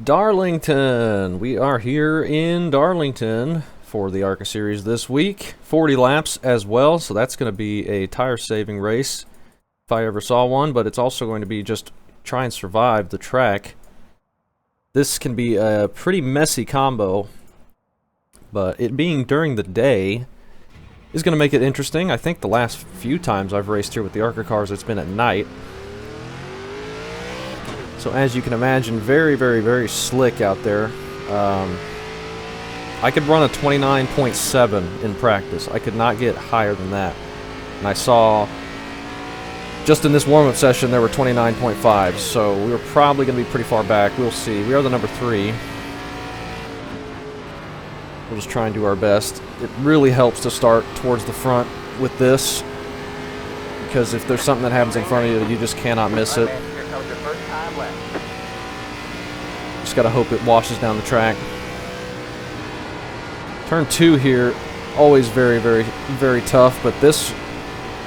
Darlington! We are here in Darlington for the ARCA Series this week. 40 laps as well, so that's going to be a tire-saving race if I ever saw one, but it's also going to be just try and survive the track. This can be a pretty messy combo, but it being during the day is going to make it interesting. I think the last few times I've raced here with the ARCA cars, it's been at night. So as you can imagine, very slick out there. I could run a 29.7 in practice. I could not get higher than that. And I saw, just in this warm-up session, there were 29.5, so we were probably going to be pretty far back. We'll see. We are the number 3. We'll just try and do our best. It really helps to start towards the front with this, because if there's something that happens in front of you, you just cannot miss it. Just gotta hope it washes down the track. Turn 2 here, always very tough, but this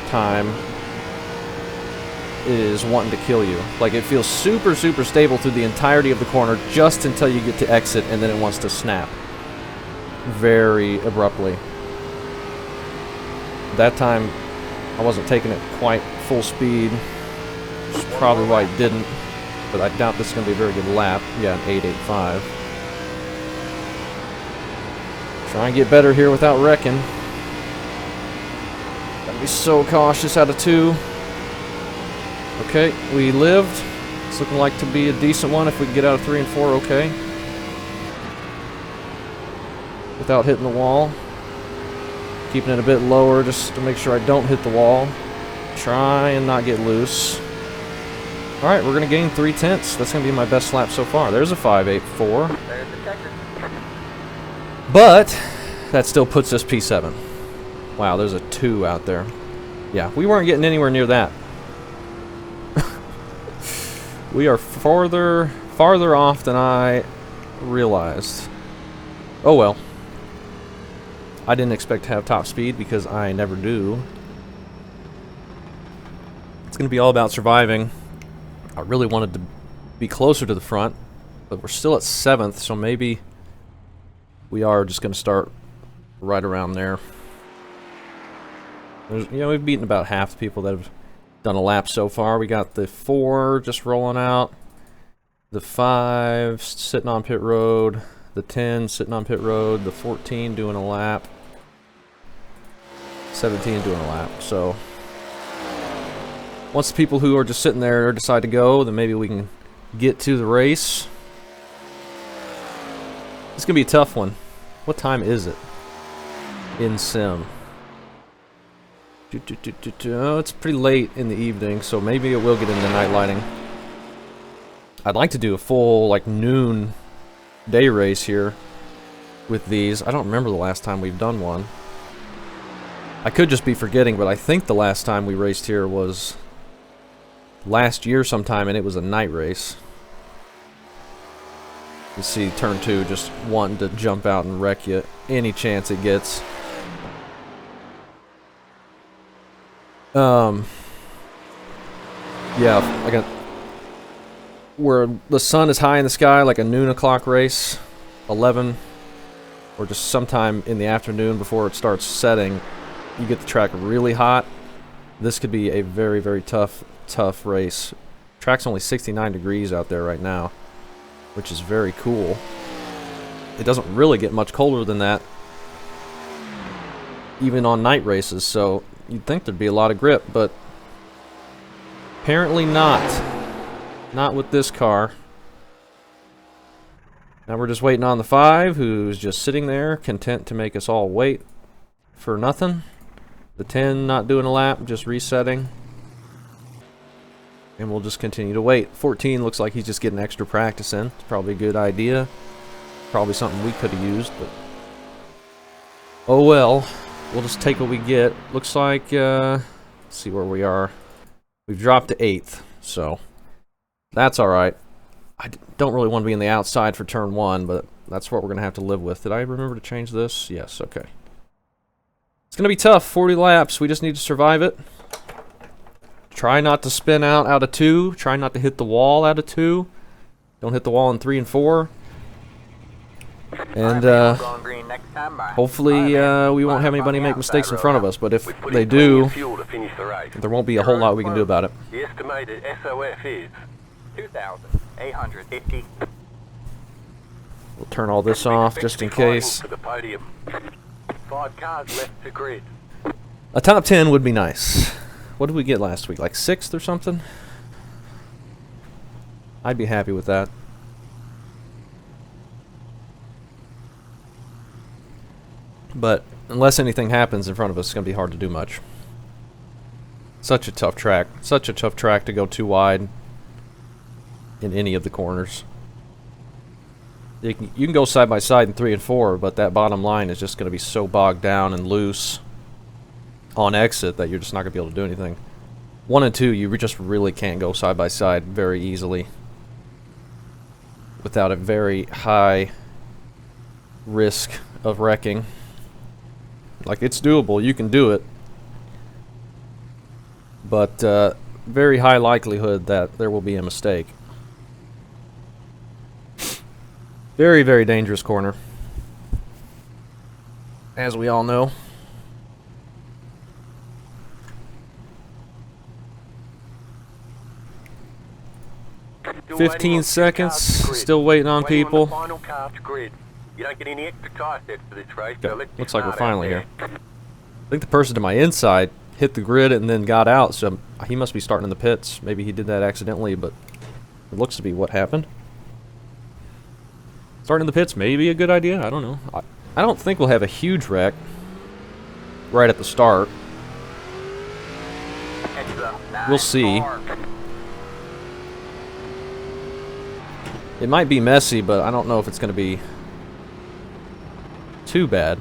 time is wanting to kill you. Like, it feels super stable through the entirety of the corner just until you get to exit, and then it wants to snap very abruptly. That time I wasn't taking it quite full speed, which is probably why it didn't. But I doubt this is going to be a very good lap. Yeah, an 8.85. Try and get better here without wrecking. Gotta be so cautious out of 2. Okay, we lived. It's looking like to be a decent one if we can get out of 3 and 4, okay. Without hitting the wall. Keeping it a bit lower just to make sure I don't hit the wall. Try and not get loose. Alright, we're going to gain 3/10. That's going to be my best lap so far. There's a 5.84. There's the Checkered. But that still puts us P7. Wow, there's a 2 out there. Yeah, we weren't getting anywhere near that. We are farther off than I realized. Oh well. I didn't expect to have top speed because I never do. It's going to be all about surviving. I really wanted to be closer to the front, but we're still at 7th, so maybe we are just going to start right around there. We've beaten about half the people that have done a lap so far. We got the 4 just rolling out, the 5 sitting on pit road, the 10 sitting on pit road, the 14 doing a lap, 17 doing a lap. So once the people who are just sitting there decide to go, then maybe we can get to the race. It's going to be a tough one. What time is it in sim? Oh, it's pretty late in the evening, so maybe it will get into night lighting. I'd like to do a full, like, noon day race here with these. I don't remember the last time we've done one. I could just be forgetting, but I think the last time we raced here was last year sometime, and it was a night race. You see turn 2 just wanting to jump out and wreck you any chance it gets. Yeah, like where the sun is high in the sky, like a noon o'clock race, 11, or just sometime in the afternoon before it starts setting, you get the track really hot. This could be a very tough race. Track's only 69 degrees out there right now, which is very cool. It doesn't really get much colder than that, even on night races, so you'd think there'd be a lot of grip, but apparently not. Not with this car. Now we're just waiting on the 5, who's just sitting there, content to make us all wait for nothing. The 10 not doing a lap, just resetting. And we'll just continue to wait. 14 looks like he's just getting extra practice in. It's probably a good idea. Probably something we could have used, but oh well. We'll just take what we get. Looks like, let's see where we are. We've dropped to 8th, so that's alright. I don't really want to be in the outside for turn 1, but that's what we're going to have to live with. Did I remember to change this? Yes, okay. It's going to be tough, 40 laps. We just need to survive it. Try not to spin out of 2. Try not to hit the wall out of 2. Don't hit the wall in 3 and 4. And hopefully we won't have anybody make mistakes in front of us, but if they do, there won't be a whole lot we can do about it. The estimated SOF is 2,850. We'll turn all this off just in case. 5 cars left to grid. A top 10 would be nice. What did we get last week? Like 6th or something? I'd be happy with that. But unless anything happens in front of us, it's going to be hard to do much. Such a tough track. Such a tough track to go too wide in any of the corners. You can go side by side in 3 and 4, but that bottom line is just going to be so bogged down and loose on exit that you're just not going to be able to do anything. 1 and 2, you just really can't go side by side very easily without a very high risk of wrecking. Like, it's doable, you can do it, but very high likelihood that there will be a mistake. Very, very dangerous corner, as we all know. Still 15 seconds, still waiting on people. Final car to grid. You don't get any extra tire sets for this race, so let's Looks get like we're smart finally out here. I think the person to my inside hit the grid and then got out, so he must be starting in the pits. Maybe he did that accidentally, but it looks to be what happened. Starting in the pits may be a good idea. I don't know. I don't think we'll have a huge wreck right at the start. We'll see. It might be messy, but I don't know if it's going to be too bad.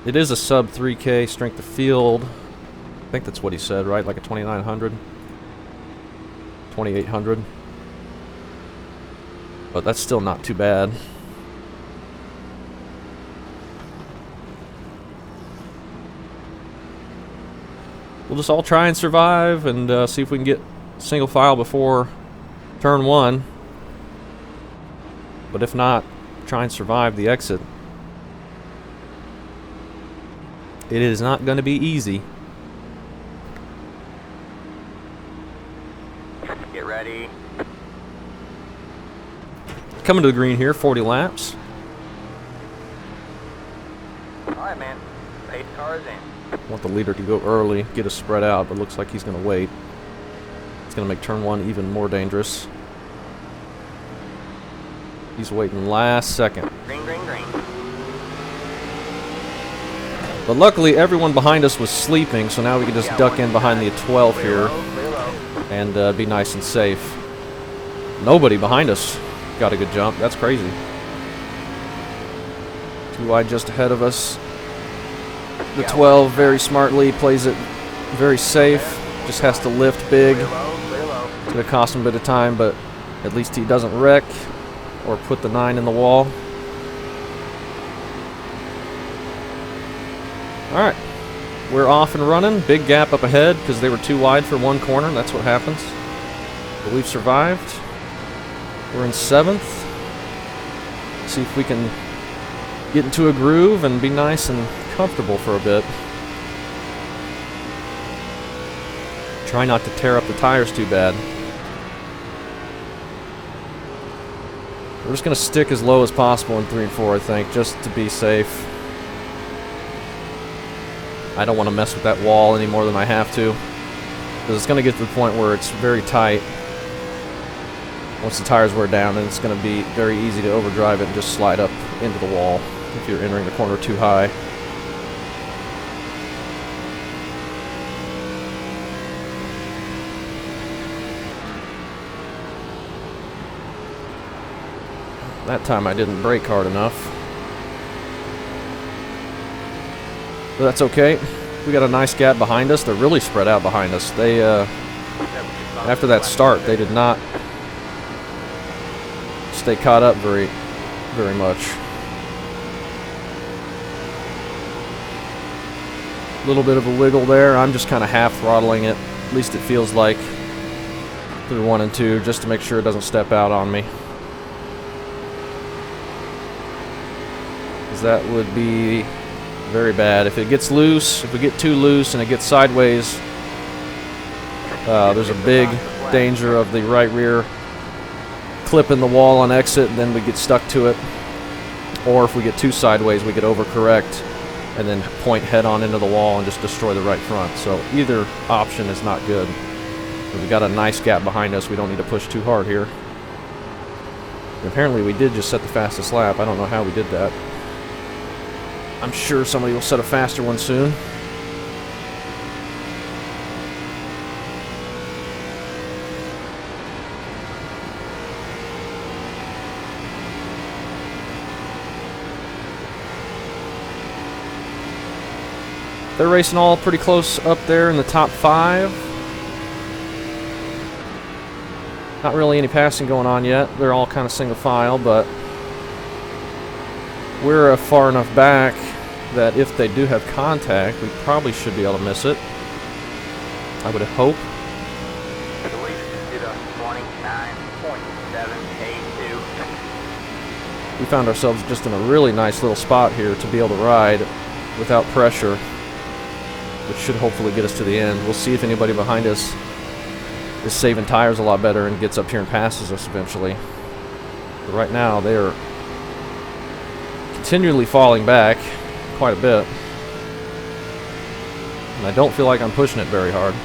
It is a sub 3K strength of field. I think that's what he said, right? Like a 2900, 2800. But that's still not too bad. We'll just all try and survive and see if we can get single file before turn 1. But if not, try and survive the exit. It is not going to be easy. Get ready. Coming to the green here, 40 laps. Alright, man. Pace cars in. Want the leader to go early, get us spread out, but looks like he's going to wait. It's going to make turn 1 even more dangerous. He's waiting last second. Green, green, green. But luckily, everyone behind us was sleeping, so now we can just duck in behind the 12 here and be nice and safe. Nobody behind us got a good jump. That's crazy. Too wide just ahead of us. The 12 very smartly plays it very safe. Just has to lift big. It's going to cost him a bit of time, but at least he doesn't wreck or put the 9 in the wall. Alright, we're off and running. Big gap up ahead because they were too wide for one corner. That's what happens. But we've survived. We're in 7th. See if we can get into a groove and be nice and comfortable for a bit. Try not to tear up the tires too bad. We're just going to stick as low as possible in 3 and 4, I think, just to be safe. I don't want to mess with that wall any more than I have to, because it's going to get to the point where it's very tight. Once the tires wear down, and it's going to be very easy to overdrive it and just slide up into the wall if you're entering the corner too high. That time I didn't brake hard enough. But that's okay. We got a nice gap behind us. They're really spread out behind us. They, after that start, they did not stay caught up very much. A little bit of a wiggle there. I'm just kind of half throttling it. At least it feels like. through 1 and 2 just to make sure it doesn't step out on me. Because that would be very bad. If it gets loose, if we get too loose and it gets sideways, there's a big danger of the right rear clipping the wall on exit, and then we get stuck to it. Or if we get too sideways, we could overcorrect and then point head on into the wall and just destroy the right front. So either option is not good. But we got a nice gap behind us. We don't need to push too hard here. And apparently we did just set the fastest lap. I don't know how we did that. I'm sure somebody will set a faster one soon. They're racing all pretty close up there in the top 5. Not really any passing going on yet. They're all kind of single file, but we're far enough back that if they do have contact, we probably should be able to miss it. I would hope. I believe it did a 29.782. We found ourselves just in a really nice little spot here to be able to ride without pressure, which should hopefully get us to the end. We'll see if anybody behind us is saving tires a lot better and gets up here and passes us eventually. But right now, they are continually falling back quite a bit. And I don't feel like I'm pushing it very hard.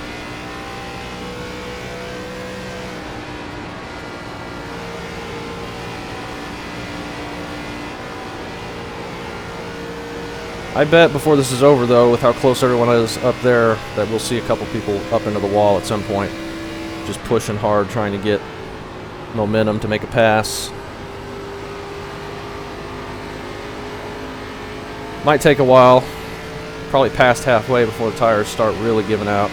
I bet before this is over, though, with how close everyone is up there, that we'll see a couple people up into the wall at some point. Just pushing hard, trying to get momentum to make a pass. Might take a while. Probably past halfway before the tires start really giving out.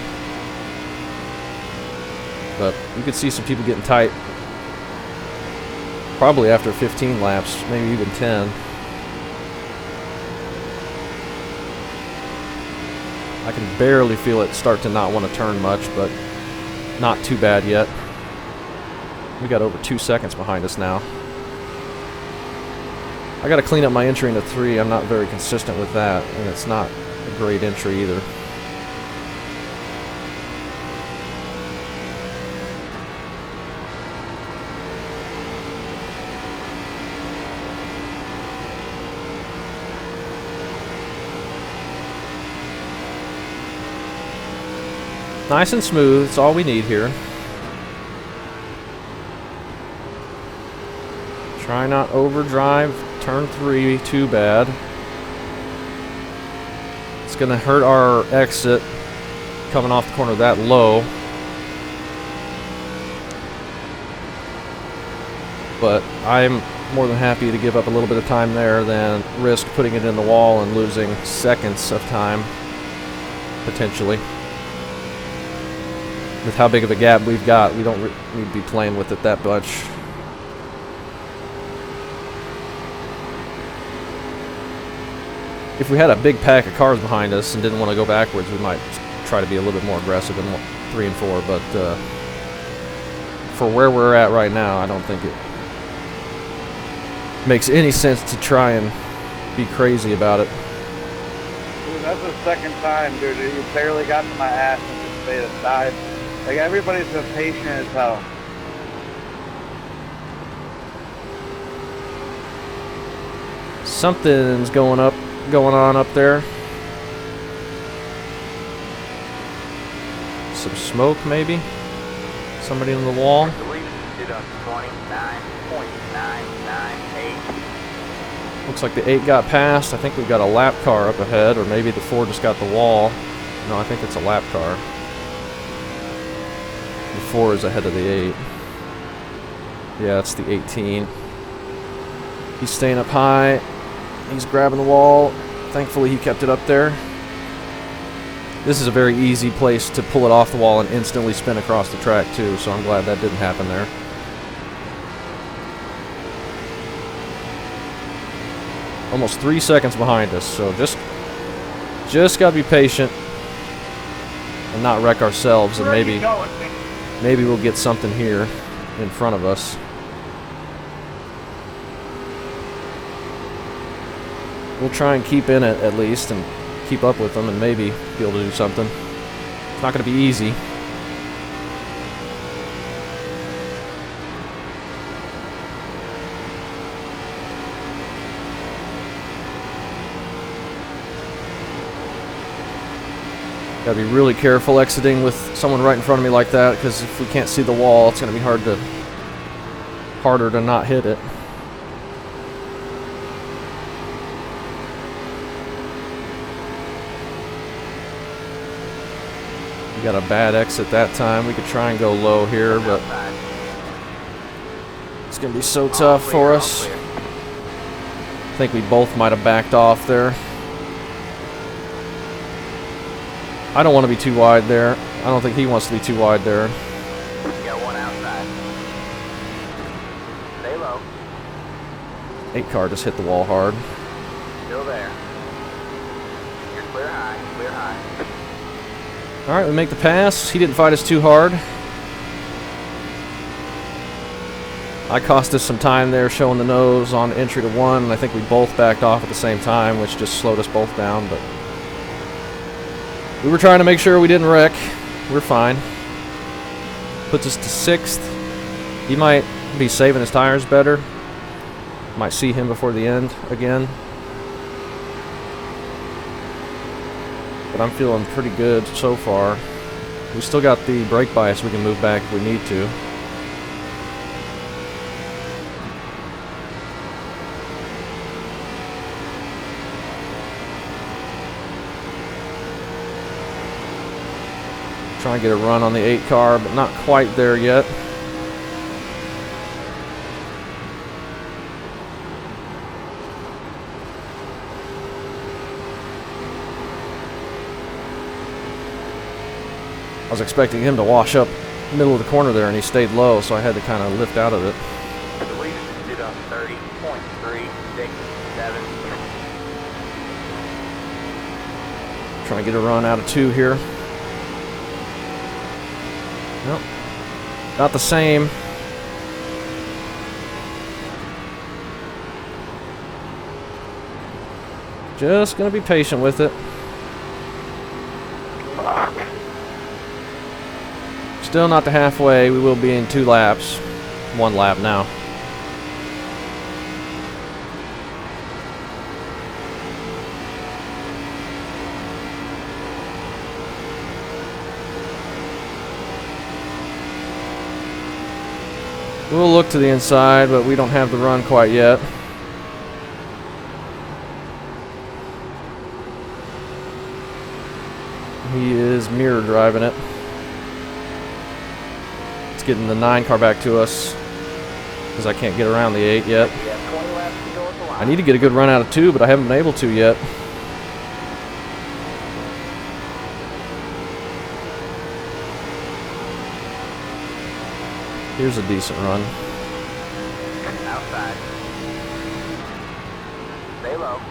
But you could see some people getting tight. Probably after 15 laps, maybe even 10. I can barely feel it start to not want to turn much, but not too bad yet. We got over 2 seconds behind us now. I got to clean up my entry into 3. I'm not very consistent with that, and it's not a great entry either. Nice and smooth, it's all we need here. Try not overdrive turn 3 too bad. It's gonna hurt our exit coming off the corner that low. But I'm more than happy to give up a little bit of time there than risk putting it in the wall and losing seconds of time, potentially. With how big of a gap we've got, we don't need to be playing with it that much. If we had a big pack of cars behind us and didn't want to go backwards, we might try to be a little bit more aggressive in 3 and 4, but for where we're at right now, I don't think it makes any sense to try and be crazy about it. Dude, that's the second time, dude. You barely got to my ass and just stayed aside. Like, everybody's been patient as hell. Something's going on up there. Some smoke, maybe? Somebody in the wall? I believe it did a 29.998. Looks like the 8 got past. I think we've got a lap car up ahead, or maybe the 4 just got the wall. No, I think it's a lap car. The 4 is ahead of the 8. Yeah, it's the 18. He's staying up high. He's grabbing the wall. Thankfully, he kept it up there. This is a very easy place to pull it off the wall and instantly spin across the track, too, so I'm glad that didn't happen there. Almost 3 seconds behind us, so just got to be patient and not wreck ourselves, and maybe Maybe we'll get something here in front of us. We'll try and keep in it at least and keep up with them and maybe be able to do something. It's not going to be easy. Gotta be really careful exiting with someone right in front of me like that, because if we can't see the wall, it's gonna be harder to not hit it. We got a bad exit that time. We could try and go low here, but it's gonna be so tough for us. I think we both might have backed off there. I don't want to be too wide there. I don't think he wants to be too wide there. You got one outside. Stay low. 8 car just hit the wall hard. Still there. You're clear high. Clear high. Alright, we make the pass. He didn't fight us too hard. I cost us some time there showing the nose on entry to 1, and I think we both backed off at the same time, which just slowed us both down, but we were trying to make sure we didn't wreck. We're fine. Puts us to 6th. He might be saving his tires better. Might see him before the end again. But I'm feeling pretty good so far. We still got the brake bias. We can move back if we need to. Trying to get a run on the 8 car, but not quite there yet. I was expecting him to wash up middle of the corner there, and he stayed low, so I had to kind of lift out of it. The lead is up 30.367. Trying to get a run out of 2 here. Nope. Not the same. Just gonna be patient with it. Still not to halfway. We will be in 2 laps. 1 lap now. We'll look to the inside, but we don't have the run quite yet. He is mirror driving it. It's getting the 9 car back to us, because I can't get around the 8 yet. I need to get a good run out of 2, but I haven't been able to yet. Here's a decent run. Outside. Stay low.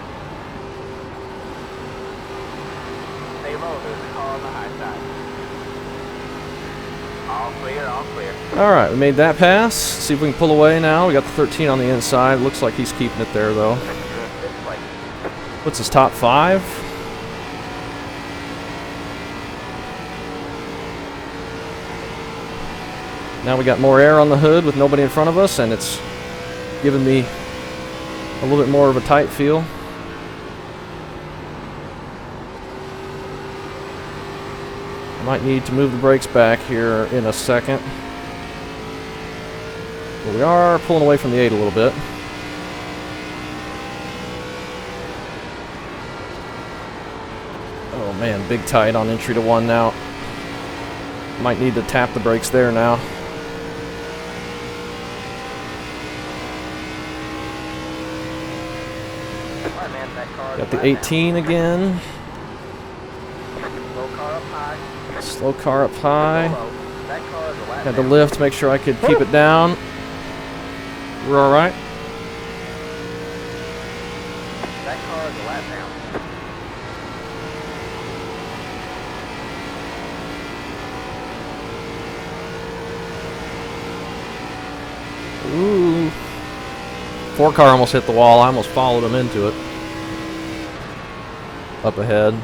Stay low. There's a car on the high side. All clear, all clear. Alright, we made that pass. See if we can pull away now. We got the 13 on the inside. Looks like he's keeping it there, though. What's his top 5? Now we got more air on the hood with nobody in front of us, and it's giving me a little bit more of a tight feel. Might need to move the brakes back here in a second. But we are pulling away from the 8 a little bit. Oh man, big tight on entry to 1 now. Might need to tap the brakes there now. Got the 18 again. Slow car up high. Had to lift, make sure I could keep it down. We're all right. That car is a lap down. Ooh. 4-car almost hit the wall. I almost followed him into it. Up ahead.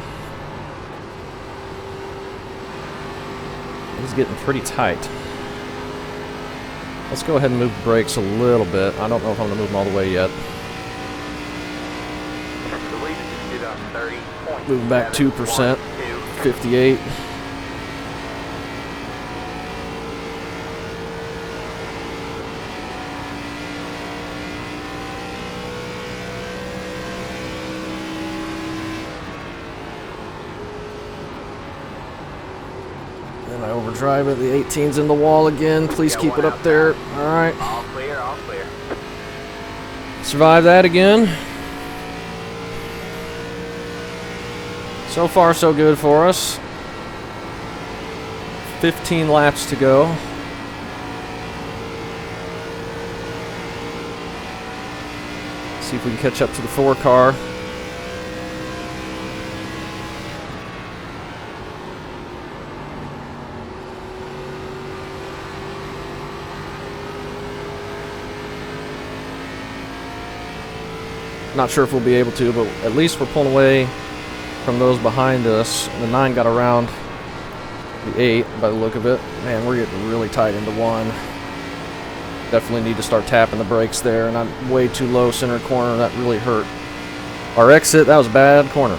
It's getting pretty tight. Let's go ahead and move the brakes a little bit. I don't know if I'm going to move them all the way yet. Moving back 2%. 58. And I overdrive it. The 18's in the wall again. Please keep it up there. Alright. All clear, all clear. Survive that again. So far, so good for us. 15 laps to go. See if we can catch up to the 4-car. Not sure if we'll be able to, but at least we're pulling away from those behind us. The 9 got around the 8 by the look of it. Man, we're getting really tight into 1. Definitely need to start tapping the brakes there, and I'm way too low center corner. That really hurt. Our exit, that was a bad corner.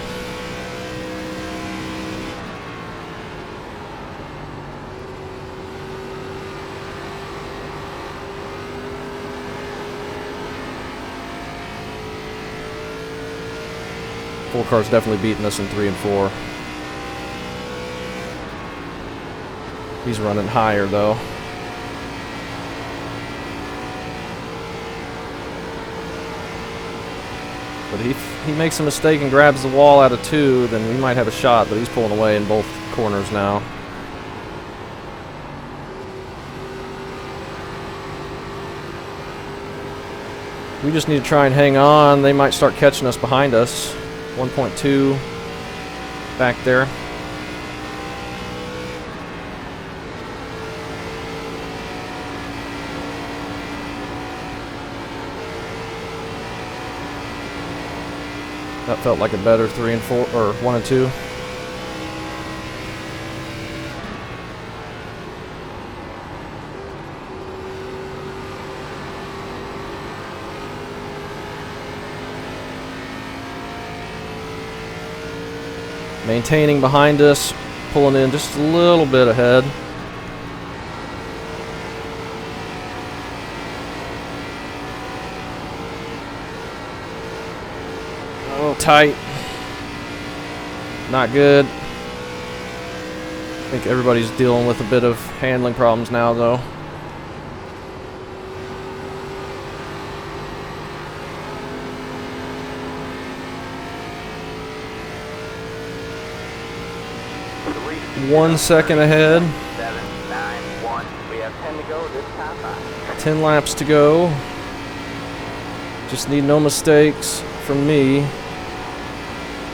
Four car's definitely beating us in 3 and 4. He's running higher though. But he makes a mistake and grabs the wall out of 2, then we might have a shot, but he's pulling away in both corners now. We just need to try and hang on. They might start catching us behind us. 1.2 back there. That felt like a better 3 and 4, or 1 and 2. Maintaining behind us, pulling in just a little bit ahead. A little tight. Not good. I think everybody's dealing with a bit of handling problems now, though. One second ahead. 7, 9, 1. We have 10 to go this time. 10 laps to go. Just need no mistakes from me.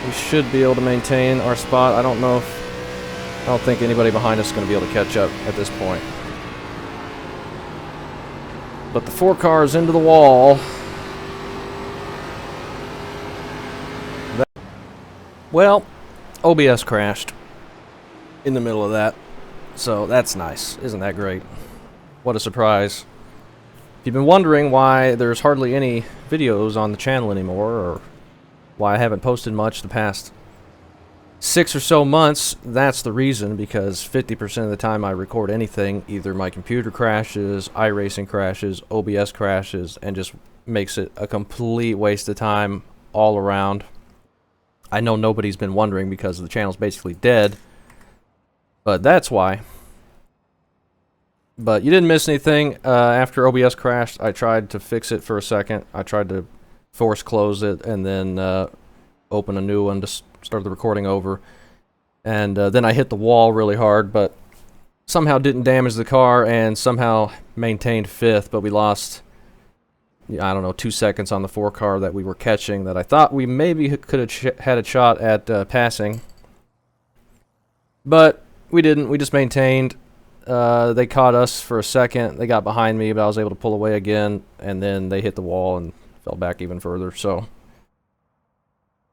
We should be able to maintain our spot. I don't think anybody behind us is going to be able to catch up at this point. But the 4 cars into the wall. Well, OBS crashed in the middle of that, so that's nice. Isn't that great? What a surprise. If you've been wondering why there's hardly any videos on the channel anymore, or why I haven't posted much the past 6 or so months, that's the reason, because 50% of the time I record anything, either my computer crashes, iRacing crashes, OBS crashes, and just makes it a complete waste of time all around. I know nobody's been wondering because the channel's basically dead, but that's why. But you didn't miss anything. After OBS crashed, I tried to fix it for a second. I tried to force close it and then open a new one to start the recording over. And then I hit the wall really hard, but somehow didn't damage the car and somehow maintained 5th, but we lost, I don't know, 2 seconds on the 4 car that we were catching that I thought we maybe could have had a shot at passing. But we didn't. We just maintained. They caught us for a second. They got behind me, but I was able to pull away again, and then they hit the wall and fell back even further. So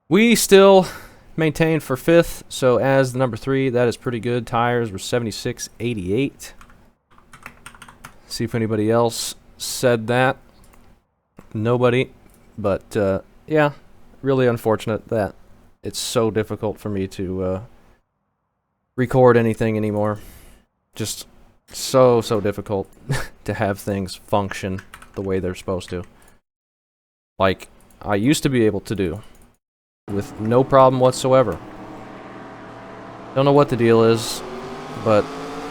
we still maintained for 5th. So as the number 3, that is pretty good. Tires were 76.88. See if anybody else said that. Nobody. But yeah, really unfortunate that it's so difficult for me to record anything anymore. Just so difficult to have things function the way they're supposed to. Like I used to be able to do with no problem whatsoever. Don't know what the deal is, but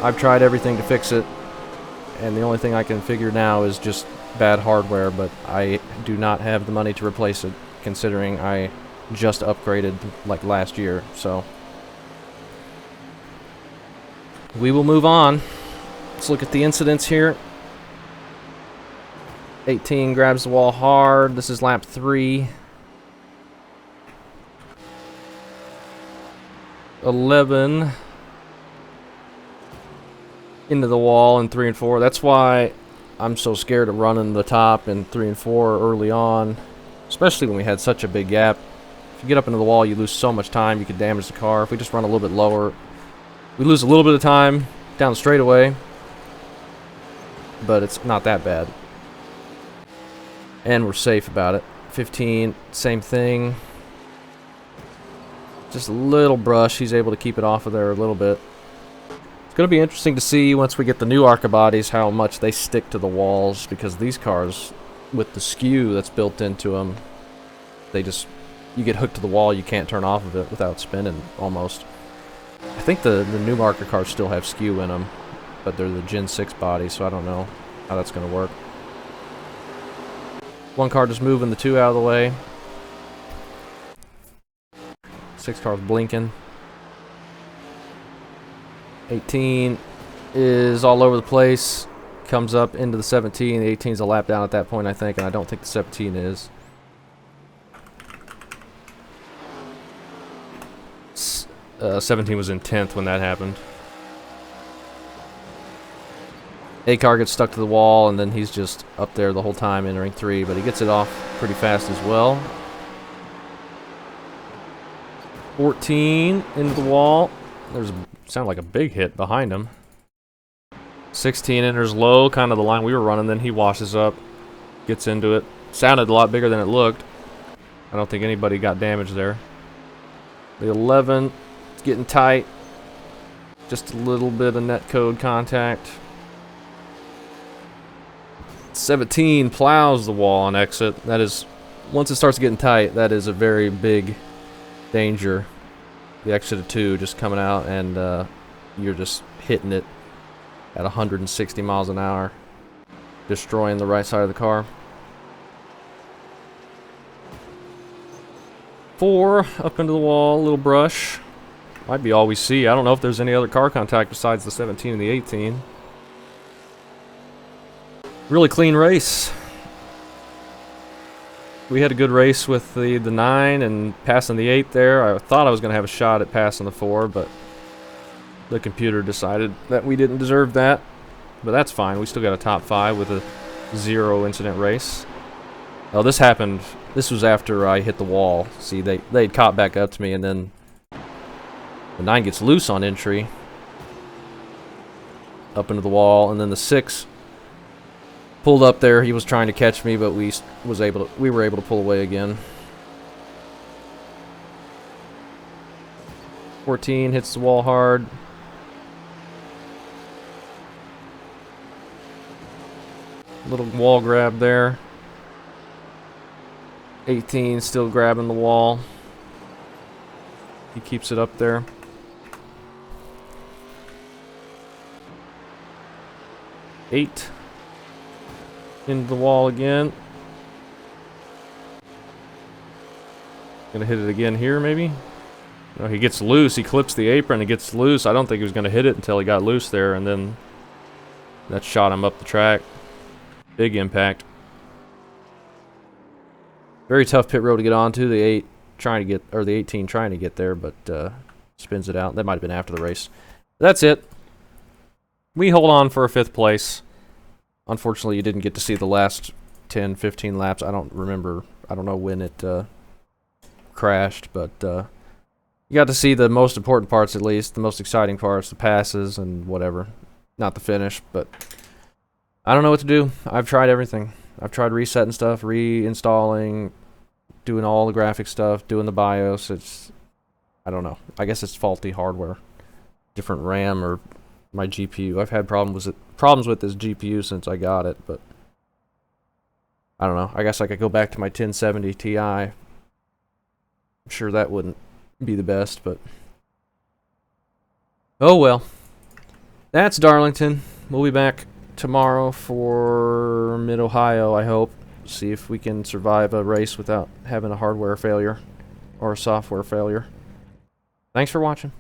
I've tried everything to fix it, and the only thing I can figure now is just bad hardware, but I do not have the money to replace it, considering I just upgraded like last year. So we will move on. Let's look at the incidents here. 18 grabs the wall hard. This is lap 3. 11 into the wall in 3 and 4. That's why I'm so scared of running the top in 3 and 4 early on, especially when we had such a big gap. If you get up into the wall, you lose so much time. You could damage the car. If we just run a little bit lower, we lose a little bit of time down the straightaway, but it's not that bad. And we're safe about it. 15, same thing. Just a little brush. He's able to keep it off of there a little bit. It's going to be interesting to see once we get the new ARCA bodies how much they stick to the walls, because these cars, with the skew that's built into them, they just, you get hooked to the wall, you can't turn off of it without spinning almost. I think the new ARCA cars still have skew in them, but they're the Gen 6 bodies, so I don't know how that's going to work. One car just moving the 2 out of the way. 6 cars blinking. 18 is all over the place. Comes up into the 17. The 18 is a lap down at that point, I think, and I don't think the 17 is. 17 was in 10th when that happened. A car gets stuck to the wall, and then he's just up there the whole time entering 3, but he gets it off pretty fast as well. 14 into the wall. There's sounded like a big hit behind him. 16 enters low, kind of the line we were running, then he washes up, gets into it. Sounded a lot bigger than it looked. I don't think anybody got damaged there. The 11, it's getting tight. Just a little bit of net code contact. 17 plows the wall on exit. That is, once it starts getting tight, that is a very big danger. The exit of 2 just coming out, and you're just hitting it at 160 miles an hour, destroying the right side of the car. 4 up into the wall, a little brush. Might be all we see. I don't know if there's any other car contact besides the 17 and the 18. Really clean race. We had a good race with the 9 and passing the 8 there. I thought I was going to have a shot at passing the 4, but the computer decided that we didn't deserve that. But that's fine. We still got a top 5 with a 0 incident race. Oh, this happened. This was after I hit the wall. See, they'd caught back up to me, and then the 9 gets loose on entry. Up into the wall, and then the 6 pulled up there. He was trying to catch me, but we were able to pull away again. 14 hits the wall hard. Little wall grab there. 18 still grabbing the wall. He keeps it up there. Eight into the wall again. Gonna hit it again here, maybe? No, he gets loose. He clips the apron and gets loose. I don't think he was gonna hit it until he got loose there, and then that shot him up the track. Big impact. Very tough pit road to get onto. The 8 trying to get, or the 18 trying to get there, but spins it out. That might have been after the race. That's it. we hold on for a 5th place. Unfortunately, you didn't get to see the last 10, 15 laps. I don't remember. I don't know when it crashed, but you got to see the most important parts, at least. The most exciting parts, the passes and whatever. Not the finish, but I don't know what to do. I've tried everything. I've tried resetting stuff, reinstalling, doing all the graphic stuff, doing the BIOS. I don't know. I guess it's faulty hardware. Different RAM or my GPU. I've had problems with this GPU since I got it, but I don't know. I guess I could go back to my 1070 Ti. I'm sure that wouldn't be the best, but oh well. That's Darlington. We'll be back tomorrow for Mid-Ohio, I hope. See if we can survive a race without having a hardware failure or a software failure. Thanks for watching.